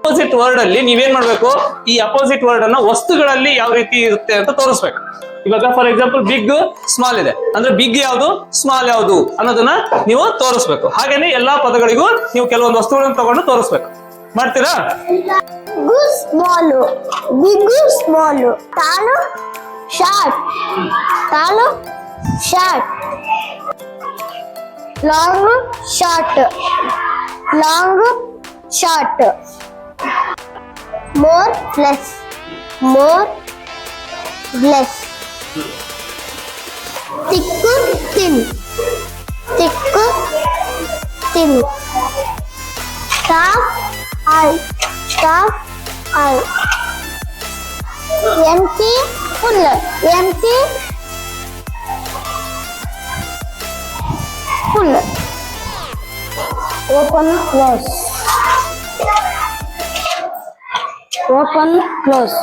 Opposite word ಅಲ್ಲಿ ನೀವೇನ್ ಮಾಡ್ಬೇಕು, ಈ ಅಪೋಸಿಟ್ ವರ್ಡ್ ಅನ್ನ ವಸ್ತುಗಳಲ್ಲಿ ಯಾವ ರೀತಿ ಇರುತ್ತೆ ಅಂತ ತೋರಿಸ್ಬೇಕು. ಇವಾಗ ಫಾರ್ ಎಕ್ಸಾಂಪಲ್ ಬಿಗ್ ಸ್ಮಾಲ್ ಇದೆ ಅಂದ್ರೆ ಬಿಗ್ ಯಾವುದು ಸ್ಮಾಲ್ ಯಾವುದು ಅನ್ನೋದನ್ನ ನೀವು ತೋರಿಸ್ಬೇಕು. ಹಾಗೇನೆ ಎಲ್ಲಾ ಪದಗಳಿಗೂ ನೀವು ಕೆಲವೊಂದು ವಸ್ತುಗಳನ್ನು ತಗೊಂಡು ತೋರಿಸ್ಬೇಕು. ಮಾಡ್ತೀರಾ? Small, big small, tall short, tall short, long short, long short, more less, more less, thick thin, thick thin, sharp eye, sharp eye, empty full, empty full, open close, open close.